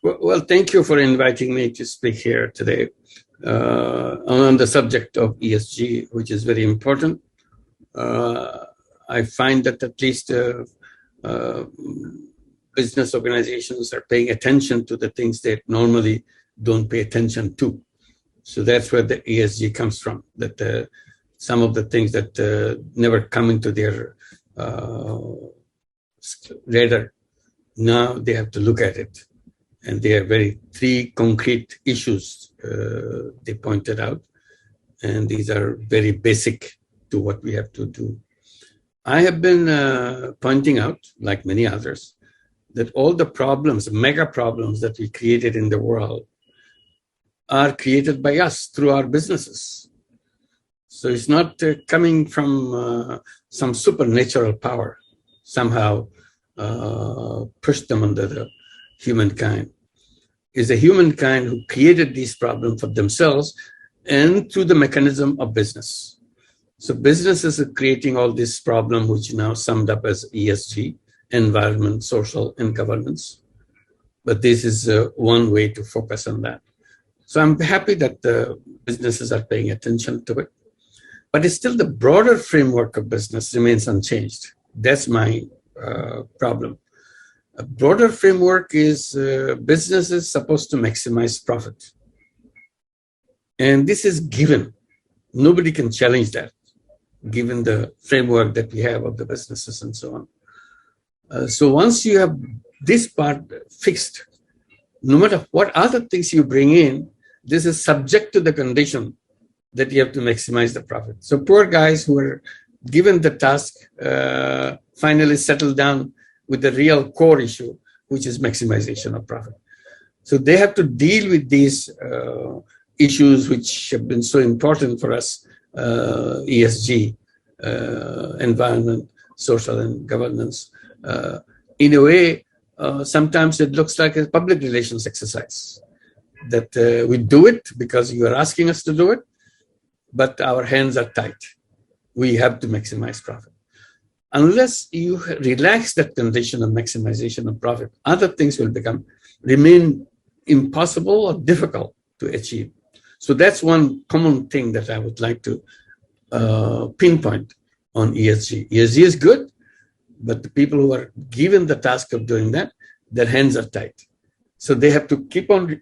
Well, thank you for inviting me to speak here today on the subject of ESG, which is very important. I find that at least uh, business organizations are paying attention to the things they normally don't pay attention to. So that's where the ESG comes from, that some of the things that never come into their radar, now they have to look at it. And there are three concrete issues they pointed out. And these are very basic to what we have to do. I have been pointing out, like many others, that all the problems, mega problems that we created in the world are created by us through our businesses. So it's not coming from some supernatural power, somehow push them under the humankind. It's the humankind who created these problems for themselves and through the mechanism of business. So businesses are creating all this problem, which now summed up as ESG, environment, social, and governance. But this is one way to focus on that. So I'm happy that the businesses are paying attention to it. But it's still the broader framework of business remains unchanged. That's my problem. A broader framework is business is supposed to maximize profit. And this is given. Nobody can challenge that, given the framework that we have of the businesses and so on. So once you have this part fixed, no matter what other things you bring in, this is subject to the condition that you have to maximize the profit. So poor guys who are given the task finally settle down with the real core issue, which is maximization of profit. So they have to deal with these issues which have been so important for us, ESG, environment, social and governance. In a way, sometimes it looks like a public relations exercise, that we do it because you are asking us to do it, but our hands are tight. We have to maximize profit. Unless you relax that condition of maximization of profit, other things will remain impossible or difficult to achieve. So that's one common thing that I would like to pinpoint on ESG. ESG is good, but the people who are given the task of doing that, their hands are tight. So they have to keep on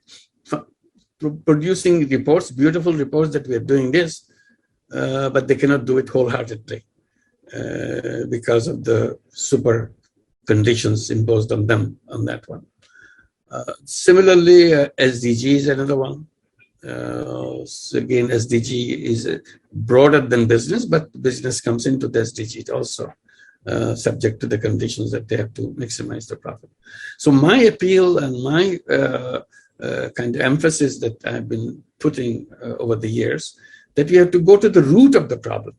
producing reports, beautiful reports that we are doing this, but they cannot do it wholeheartedly because of the super conditions imposed on them on that one. Similarly, SDG is another one. So again, SDG is broader than business, but business comes into the SDG also, subject to the conditions that they have to maximize the profit. So my appeal and my kind of emphasis that I've been putting over the years, that we have to go to the root of the problem.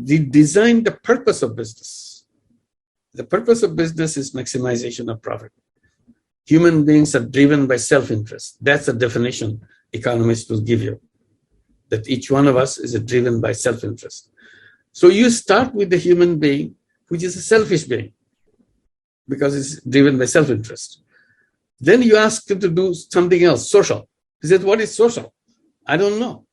Design the purpose of business. The purpose of business is maximization of profit. Human beings are driven by self-interest. That's the definition economists will give you, that each one of us is driven by self-interest. So you start with the human being, which is a selfish being, because it's driven by self-interest. Then you ask him to do something else, social. He said, what is social? I don't know.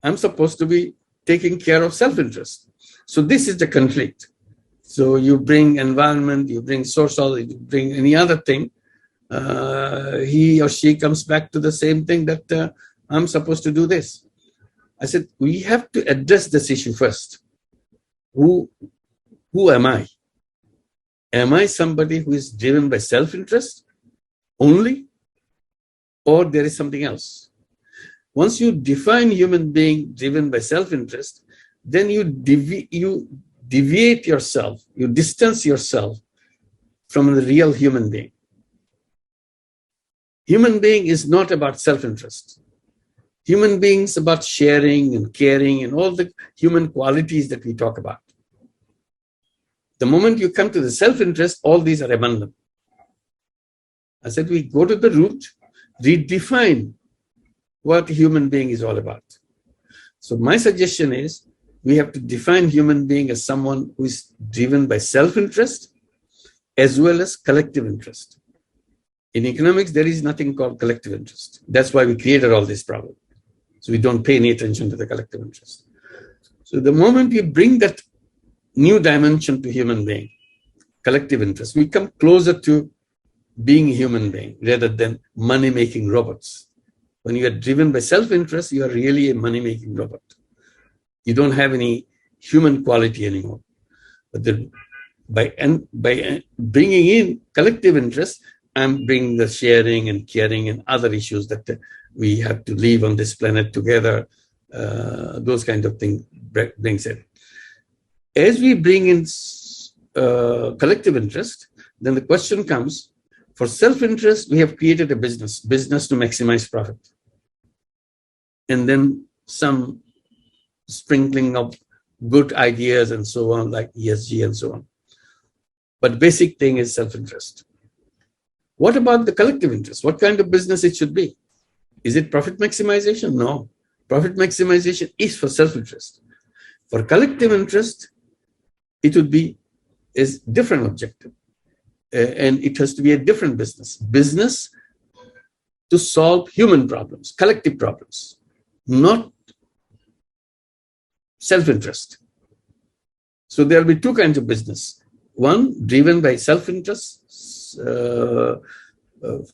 I'm supposed to be taking care of self-interest. So this is the conflict. So you bring environment, you bring social, you bring any other thing. He or she comes back to the same thing, that I'm supposed to do this. I said, we have to address this issue first. Who am I? Am I somebody who is driven by self-interest only? Or there is something else? Once you define human being driven by self-interest, then you deviate yourself, you distance yourself from the real human being. Human being is not about self-interest. Human beings about sharing and caring and all the human qualities that we talk about. The moment you come to the self-interest, all these are abandoned. I said, we go to the root, redefine what a human being is all about. So my suggestion is, we have to define human being as someone who is driven by self-interest as well as collective interest. In economics, there is nothing called collective interest. That's why we created all this problem. So we don't pay any attention to the collective interest. So the moment we bring that new dimension to human being, collective interest, we come closer to being a human being rather than money-making robots. When you are driven by self-interest, you are really a money-making robot. You don't have any human quality anymore. But by bringing in collective interest, I'm bringing the sharing and caring and other issues that we have to live on this planet together. Those kind of things brings it. As we bring in collective interest, then the question comes, for self-interest, we have created a business to maximize profit. And then some sprinkling of good ideas and so on, like ESG and so on. But basic thing is self-interest. What about the collective interest? What kind of business it should be? Is it profit maximization? No. Profit maximization is for self-interest. For collective interest, it would be a different objective. And it has to be a different business. Business to solve human problems, collective problems, not self-interest. So there will be two kinds of business. One, driven by self-interest,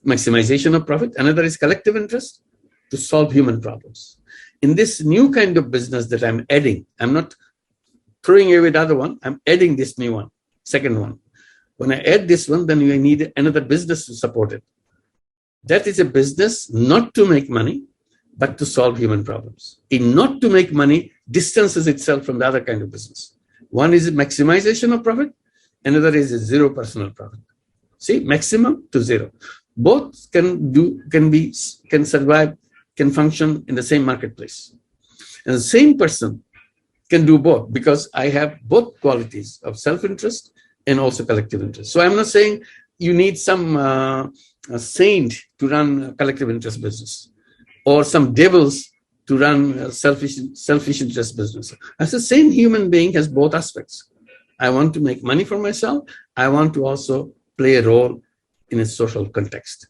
maximization of profit. Another is collective interest to solve human problems. In this new kind of business that I'm adding, I'm not throwing away the other one, I'm adding this new one, second one. When I add this one, then you need another business to support it. That is a business not to make money, but to solve human problems. In not to make money, distances itself from the other kind of business. One is maximization of profit, another is a zero personal profit. See, maximum to zero. Both can survive, can function in the same marketplace. And the same person can do both because I have both qualities of self-interest and also collective interest. So I'm not saying you need some saint to run a collective interest business or some devils to run selfish interest business. As the same human being has both aspects. I want to make money for myself. I want to also play a role in a social context,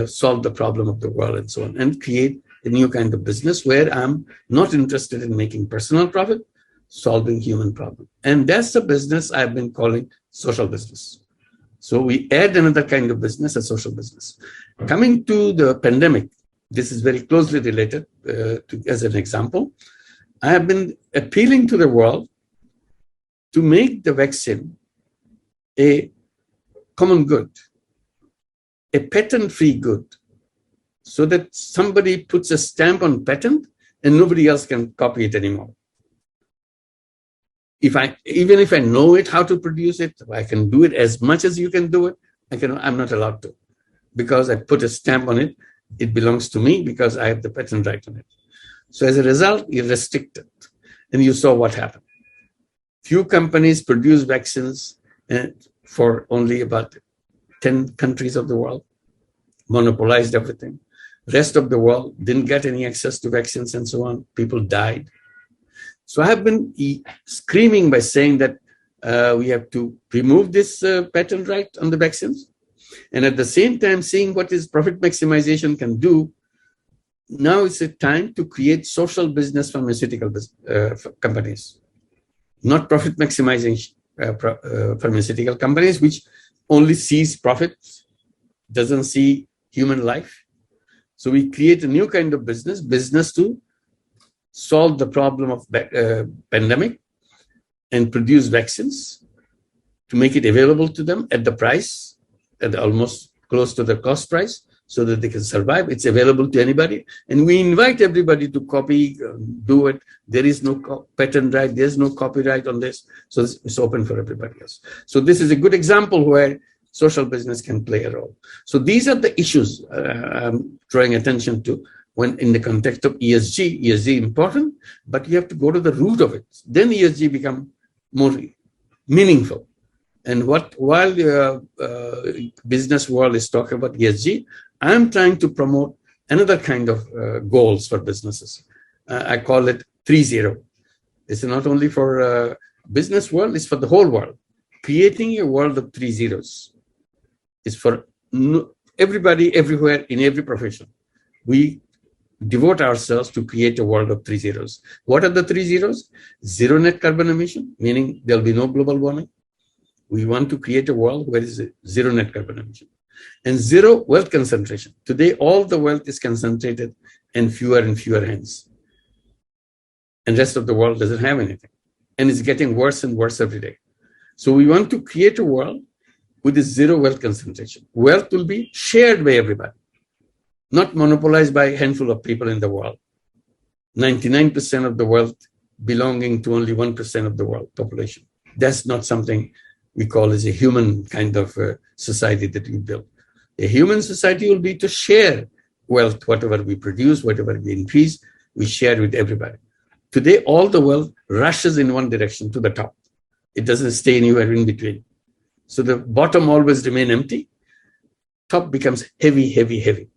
solve the problem of the world and so on, and create a new kind of business where I'm not interested in making personal profit, solving human problem. And that's the business I've been calling social business. So we add another kind of business, a social business. Coming to the pandemic, this is very closely related as an example. I have been appealing to the world to make the vaccine a common good, a patent-free good, so that somebody puts a stamp on patent and nobody else can copy it anymore. Even if I know it, how to produce it, I can do it as much as you can do it, I'm not allowed to. Because I put a stamp on it, it belongs to me because I have the patent right on it. So as a result, you're restricted. And you saw what happened. Few companies produce vaccines for only about 10 countries of the world, monopolized everything. Rest of the world didn't get any access to vaccines and so on. People died. So I have been screaming by saying that we have to remove this patent right on the vaccines. And at the same time, seeing what is profit maximization can do. Now it's a time to create social business pharmaceutical companies, not profit maximizing pharmaceutical companies, which only sees profits, doesn't see human life. So we create a new kind of business to solve the problem of pandemic and produce vaccines to make it available to them at the price, at almost close to the cost price, so that they can survive. It's available to anybody. And we invite everybody to copy, do it. There is no patent right. There's no copyright on this. So it's open for everybody else. So this is a good example where social business can play a role. So these are the issues I'm drawing attention to when in the context of ESG. ESG important, but you have to go to the root of it. Then ESG become more meaningful. And while the business world is talking about ESG, I'm trying to promote another kind of goals for businesses. I call it 3-0. It's not only for business world, it's for the whole world. Creating a world of 3 zeros. It's for everybody, everywhere, in every profession, we devote ourselves to create a world of 3 zeros. What are the 3 zeros? Zero net carbon emission, meaning there'll be no global warming. We want to create a world where there is zero net carbon emission. And zero wealth concentration. Today, all the wealth is concentrated in fewer and fewer hands. And the rest of the world doesn't have anything. And it's getting worse and worse every day. So we want to create a world with a zero wealth concentration. Wealth will be shared by everybody, not monopolized by a handful of people in the world. 99% of the wealth belonging to only 1% of the world population. That's not something we call as a human kind of society that we build. A human society will be to share wealth, whatever we produce, whatever we increase, we share with everybody. Today, all the wealth rushes in one direction to the top. It doesn't stay anywhere in between. So the bottom always remains empty. Top becomes heavy, heavy, heavy,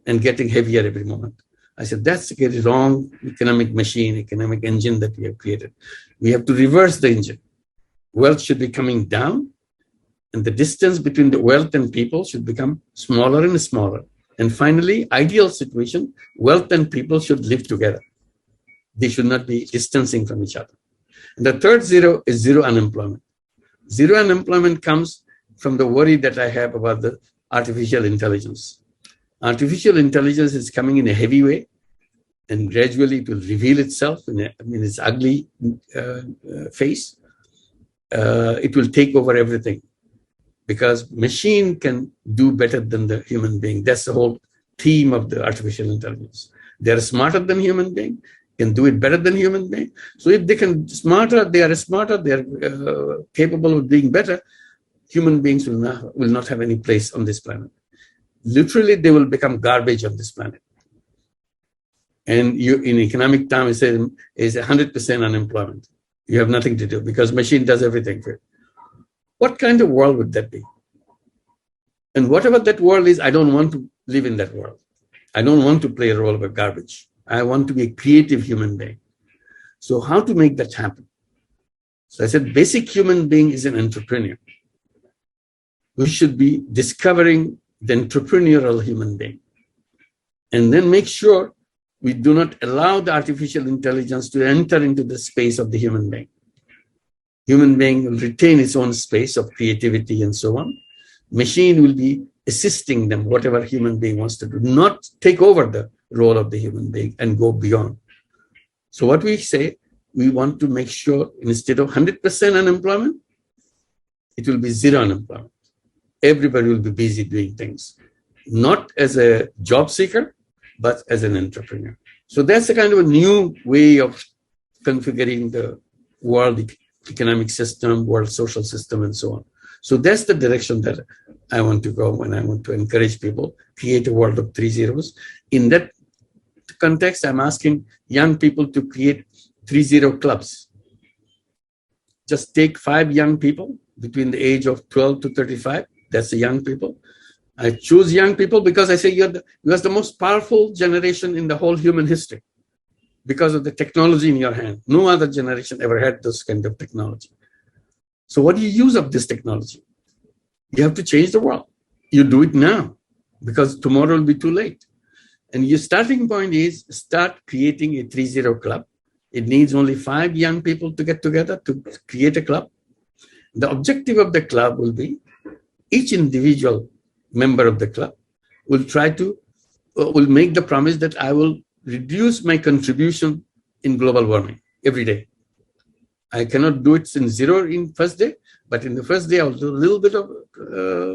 and getting heavier every moment. I said, that's the wrong economic machine, economic engine that we have created. We have to reverse the engine. Wealth should be coming down, and the distance between the wealth and people should become smaller and smaller. And finally, ideal situation, wealth and people should live together. They should not be distancing from each other. And the third zero is zero unemployment. Zero unemployment comes from the worry that I have about the artificial intelligence. Artificial intelligence is coming in a heavy way, and gradually it will reveal itself in its ugly face. It will take over everything, because machine can do better than the human being. That's the whole theme of the artificial intelligence. They are smarter than human being, can do it better than human being. So if they are smarter, they are capable of doing better, human beings will not have any place on this planet. Literally, they will become garbage on this planet. And in economic terms, it's 100% unemployment. You have nothing to do because machine does everything for you. What kind of world would that be? And whatever that world is, I don't want to live in that world. I don't want to play a role of a garbage. I want to be a creative human being. So how to make that happen? So I said, basic human being is an entrepreneur. We should be discovering the entrepreneurial human being. And then make sure we do not allow the artificial intelligence to enter into the space of the human being. Human being will retain its own space of creativity and so on. Machine will be assisting them, whatever human being wants to do, not take over the role of the human being and go beyond. So what we say, we want to make sure instead of 100% unemployment, it will be zero unemployment. Everybody will be busy doing things, not as a job seeker, but as an entrepreneur. So that's a kind of a new way of configuring the world economic system, world social system, and so on. So that's the direction that I want to go when I want to encourage people, create a world of 3 zeros. In that context, I'm asking young people to create 3 zero clubs. Just take 5 young people between the age of 12 to 35. That's the young people. I choose young people because I say you're the most powerful generation in the whole human history because of the technology in your hand. No other generation ever had this kind of technology. So what do you use of this technology? You have to change the world. You do it now because tomorrow will be too late. And your starting point is start creating a 3 zero club. It needs only 5 young people to get together to create a club. The objective of the club will be each individual member of the club will make the promise that I will reduce my contribution in global warming every day. I cannot do it in zero in first day, but in the first day I'll do a little bit of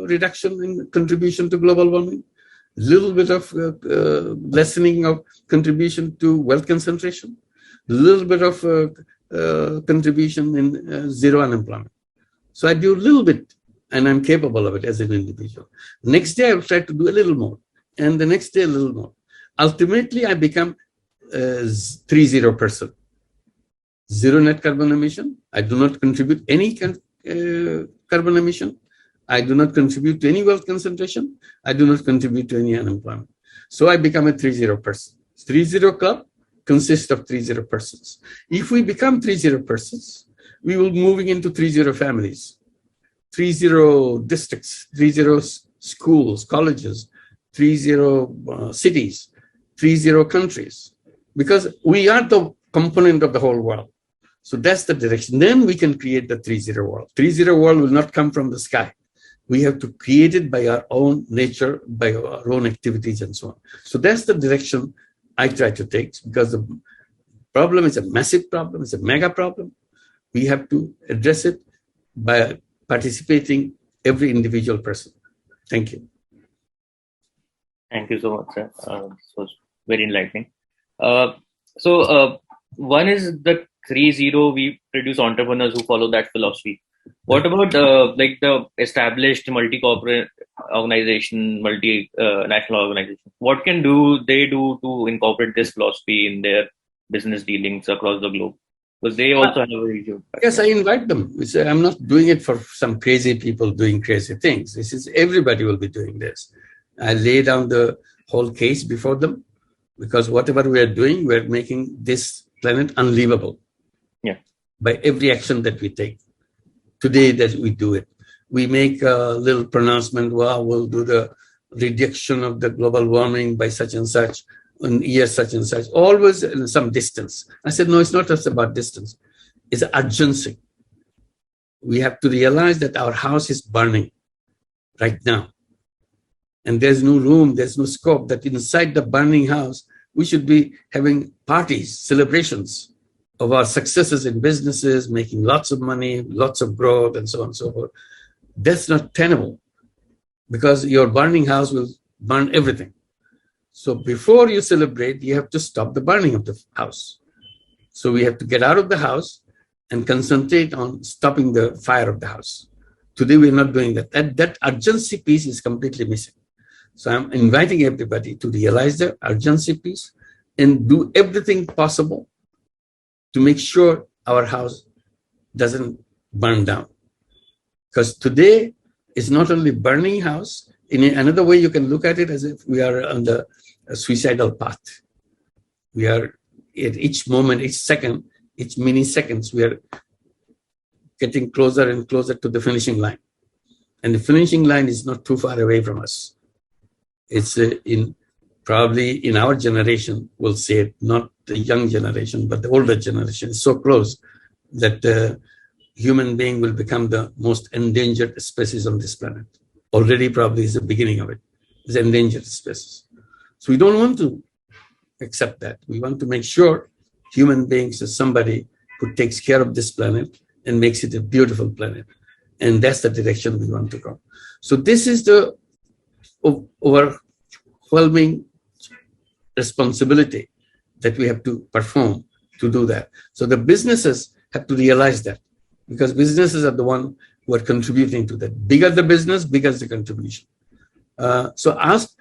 reduction in contribution to global warming, a little bit of lessening of contribution to wealth concentration, a little bit of contribution in zero unemployment. So I do a little bit, and I'm capable of it as an individual. Next day, I will try to do a little more, and the next day, a little more. Ultimately, I become a 3 zero person. Zero net carbon emission. I do not contribute any carbon emission. I do not contribute to any wealth concentration. I do not contribute to any unemployment. So I become a 3 zero person. 3 zero club consists of 3 zero persons. If we become 3 zero persons, we will be moving into 3 zero families. 3 zero districts, 3 zero schools, colleges, 3-0 cities, 3-0 countries, because we are the component of the whole world. So that's the direction. Then we can create the 3-0 world. 3-0 world will not come from the sky. We have to create it by our own nature, by our own activities and so on. So that's the direction I try to take, because the problem is a massive problem. It's a mega problem. We have to address it by participating every individual person. Thank you. Thank you so much, sir. This was very enlightening. One is the 3-0. We produce entrepreneurs who follow that philosophy. What about the established multi-corporate organization, multinational organization? What can they do to incorporate this philosophy in their business dealings across the globe? Because they also have a huge. Yes, I invite them. I'm not doing it for some crazy people doing crazy things. This is everybody will be doing this. I lay down the whole case before them, because whatever we are doing, we're making this planet unlivable. Yeah. By every action that we take. Today that we do it. We make a little pronouncement, well, we'll do the reduction of the global warming by such and such, in year such and such, always in some distance. I said, no, it's not just about distance. It's urgency. We have to realize that our house is burning right now. And there's no room, there's no scope that inside the burning house, we should be having parties, celebrations of our successes in businesses, making lots of money, lots of growth, and so on and so forth. That's not tenable, because your burning house will burn everything. So before you celebrate, you have to stop the burning of the house. So we have to get out of the house and concentrate on stopping the fire of the house. Today, we're not doing that. That urgency piece is completely missing. So I'm inviting everybody to realize the urgency piece and do everything possible to make sure our house doesn't burn down. Because today is not only burning house, in another way you can look at it as if we are on the suicidal path. We are at each moment, each second, each milliseconds, we are getting closer and closer to the finishing line. And the finishing line is not too far away from us. It's probably in our generation, we'll say it, not the young generation, but the older generation is so close that the human being will become the most endangered species on this planet. Already probably is the beginning of it. It's endangered species. So we don't want to accept that. We want to make sure human beings is somebody who takes care of this planet and makes it a beautiful planet. And that's the direction we want to go. So this is the overwhelming responsibility that we have to perform to do that. So the businesses have to realize that, because businesses are the one who are contributing to that. Bigger the business, bigger the contribution. So ask,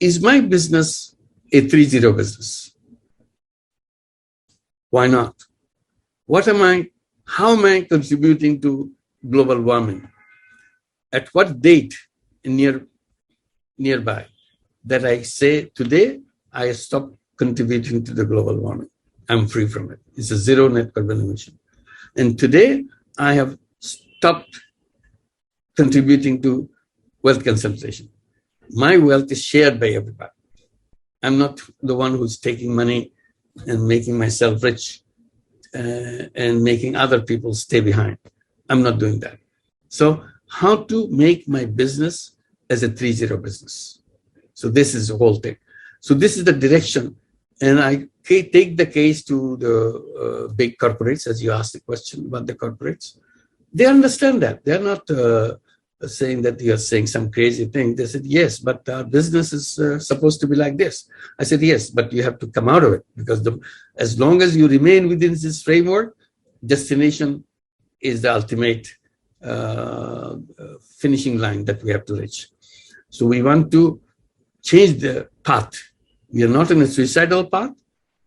is my business a 3-0 business? Why not? How am I contributing to global warming? At what date nearby that I say today I stop contributing to the global warming? I'm free from it. It's a zero net carbon emission. And today I have stopped contributing to wealth concentration. My wealth is shared by everybody. I'm not the one who's taking money and making myself rich and making other people stay behind. I'm not doing that. So how to make my business as a 3-0 business? So this is the whole thing. So this is the direction. And I take the case to the big corporates, as you asked the question about the corporates. They understand that. They're not saying that you're saying some crazy thing. They said, yes, but our business is supposed to be like this. I said, yes, but you have to come out of it, because as long as you remain within this framework, destination is the ultimate finishing line that we have to reach. So we want to change the path. We are not in a suicidal path.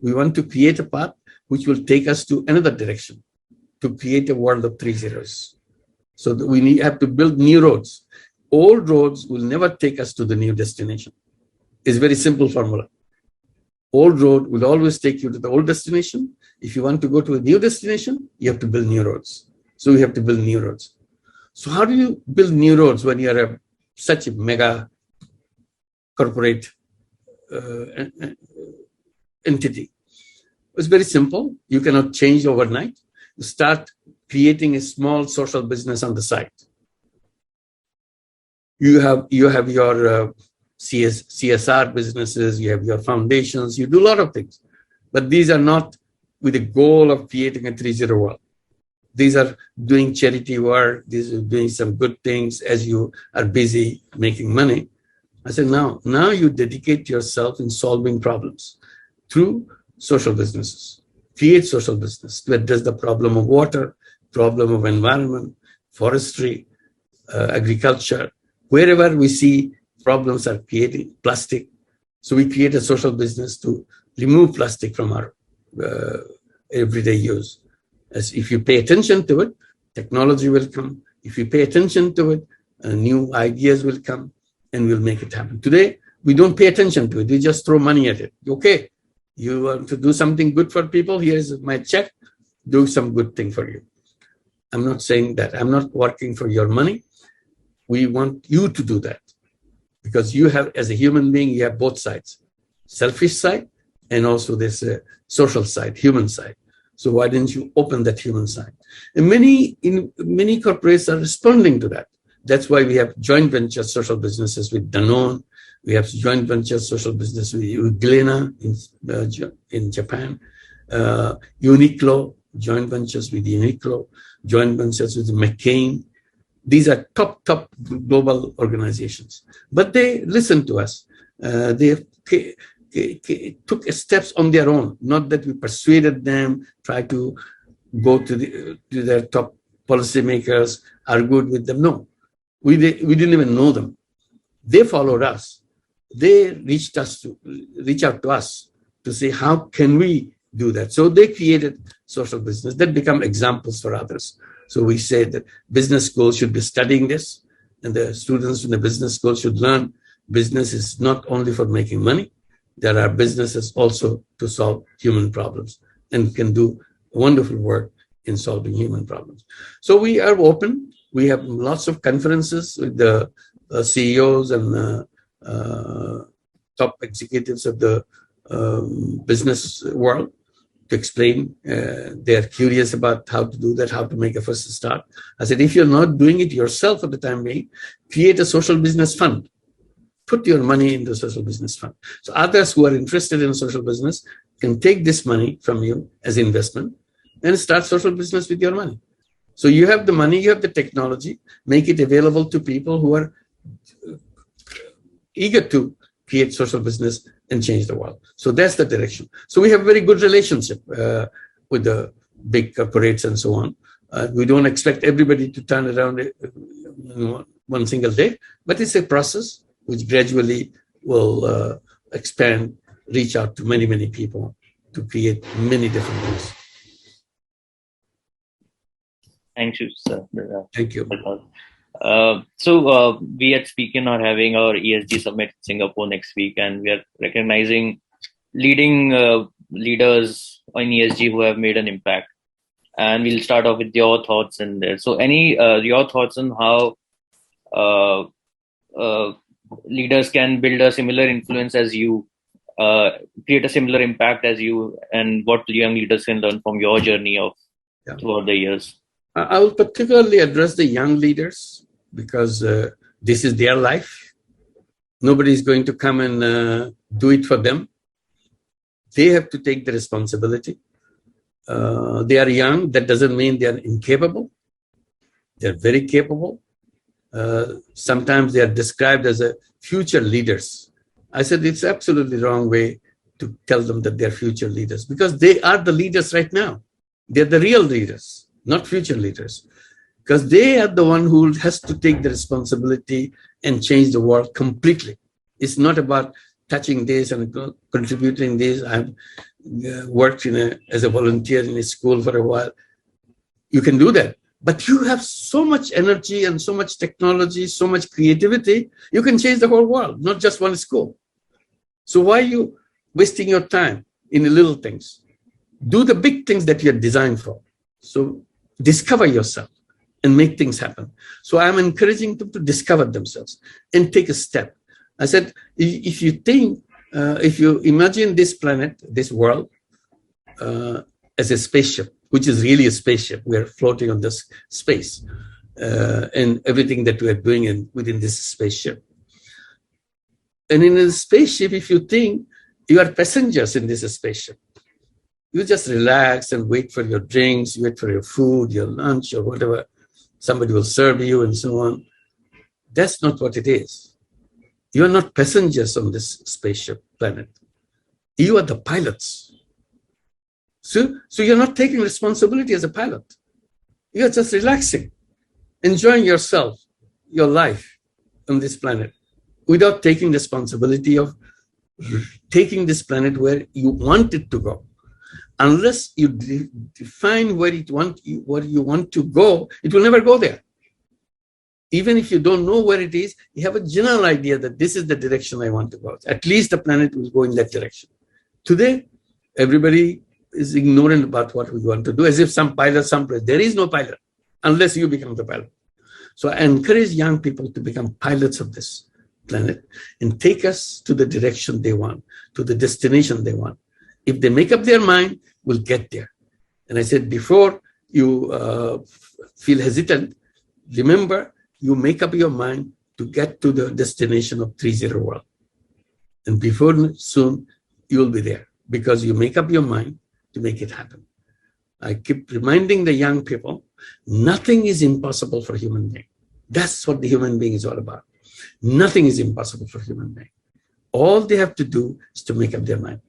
We want to create a path which will take us to another direction, to create a world of 3-0s. So that we have to build new roads. Old roads will never take us to the new destination. It's a very simple formula. Old road will always take you to the old destination. If you want to go to a new destination, you have to build new roads. So we have to build new roads. So how do you build new roads when you're a such a mega corporate entity. It's very simple. You cannot change overnight. You start creating a small social business on the side. You have your CSR businesses, you have your foundations, you do a lot of things. But these are not with the goal of creating a 3.0 world. These are doing charity work, these are doing some good things as you are busy making money. I said, now you dedicate yourself in solving problems through social businesses. Create social business to address the problem of water, problem of environment, forestry, agriculture. Wherever we see problems are creating plastic, so we create a social business to remove plastic from our everyday use. As if you pay attention to it, technology will come. If you pay attention to it, new ideas will come and we'll make it happen. Today, we don't pay attention to it. We just throw money at it. Okay, you want to do something good for people? Here's my check. Do some good thing for you. I'm not saying that. I'm not working for your money. We want you to do that because you have, as a human being, you have both sides, selfish side and also this social side, human side. So why didn't you open that human side? And many corporates are responding to that. That's why we have joint venture social businesses with Danone. We have joint venture social business with Glena in Japan. Uniqlo, joint ventures with Uniqlo, joint ventures with McCain. These are top global organizations. But they listened to us. They took steps on their own. Not that we persuaded them, try to go to their top policymakers, argued with them. No, we didn't even know them. They followed us. They reached out to us to say, how can we do that? So they created social business that become examples for others. So we say that business schools should be studying this, and the students in the business school should learn business is not only for making money. There are businesses also to solve human problems and can do wonderful work in solving human problems. So we are open. We have lots of conferences with the CEOs and top executives of the business world to explain. They are curious about how to do that, how to make a first start. I said, if you're not doing it yourself at the time being, create a social business fund. Put your money in the social business fund. So others who are interested in social business can take this money from you as investment and start social business with your money. So you have the money, you have the technology, make it available to people who are eager to create social business and change the world. So that's the direction. So we have very good relationship with the big corporates and so on. We don't expect everybody to turn around one single day, but it's a process which gradually will expand, reach out to many people to create many different things. Thank you, sir. Thank you. So we at SpeakIn are having our ESG summit in Singapore next week, and we are recognizing leading leaders in ESG who have made an impact. And we'll start off with your thoughts in there. So your thoughts on how leaders can build a similar influence as you, create a similar impact as you, and what young leaders can learn from your journey throughout the years. I will particularly address the young leaders because this is their life. Nobody is going to come and do it for them. They have to take the responsibility. They are young. That doesn't mean they are incapable. They're very capable. Sometimes they are described as future leaders. I said it's absolutely wrong way to tell them that they're future leaders because they are the leaders right now. They're the real leaders, not future leaders, because they are the one who has to take the responsibility and change the world completely. It's not about touching this and contributing this. I've worked as a volunteer in a school for a while. You can do that. But you have so much energy and so much technology, so much creativity, you can change the whole world, not just one school. So why are you wasting your time in the little things? Do the big things that you're designed for. So discover yourself. and make things happen. So I'm encouraging them to discover themselves and take a step. I said, if you imagine this planet, this world, as a spaceship, which is really a spaceship, we are floating on this space, and everything that we are doing within this spaceship. And in a spaceship, if you think you are passengers in this spaceship, you just relax and wait for your drinks, you wait for your food, your lunch, or whatever. Somebody will serve you and so on. That's not what it is. You are not passengers on this spaceship planet. You are the pilots. So you're not taking responsibility as a pilot. You're just relaxing, enjoying yourself, your life on this planet, without taking responsibility of taking this planet where you want it to go. Unless you define where you want to go, it will never go there. Even if you don't know where it is, you have a general idea that this is the direction I want to go. At least the planet will go in that direction. Today, everybody is ignorant about what we want to do, as if some pilot someplace. There is no pilot unless you become the pilot. So I encourage young people to become pilots of this planet and take us to the direction they want, to the destination they want. If they make up their mind, we'll get there. And I said, before you feel hesitant, remember, you make up your mind to get to the destination of 3.0 world. And before soon, you will be there because you make up your mind to make it happen. I keep reminding the young people, nothing is impossible for human being. That's what the human being is all about. Nothing is impossible for human being. All they have to do is to make up their mind.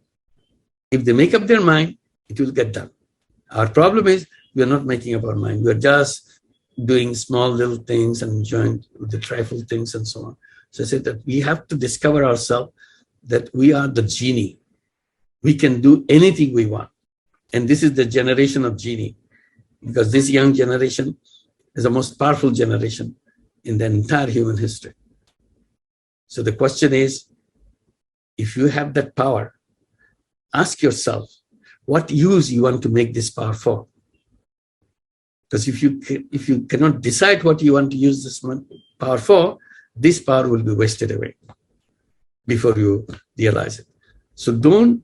If they make up their mind, it will get done. Our problem is we are not making up our mind. We are just doing small little things and enjoying the trifle things and so on. So I said that we have to discover ourselves that we are the genie. We can do anything we want. And this is the generation of genie, because this young generation is the most powerful generation in the entire human history. So the question is, if you have that power, ask yourself, what use you want to make this power for? Because if you cannot decide what you want to use this power for, this power will be wasted away before you realize it. So don't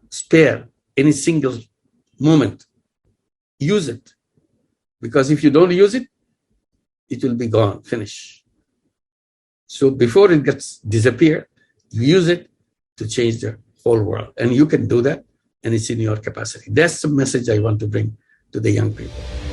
spare any single moment. Use it. Because if you don't use it, it will be gone, finish. So before it gets disappear, use it to change the whole world. And you can do that, and it's in your capacity. That's the message I want to bring to the young people.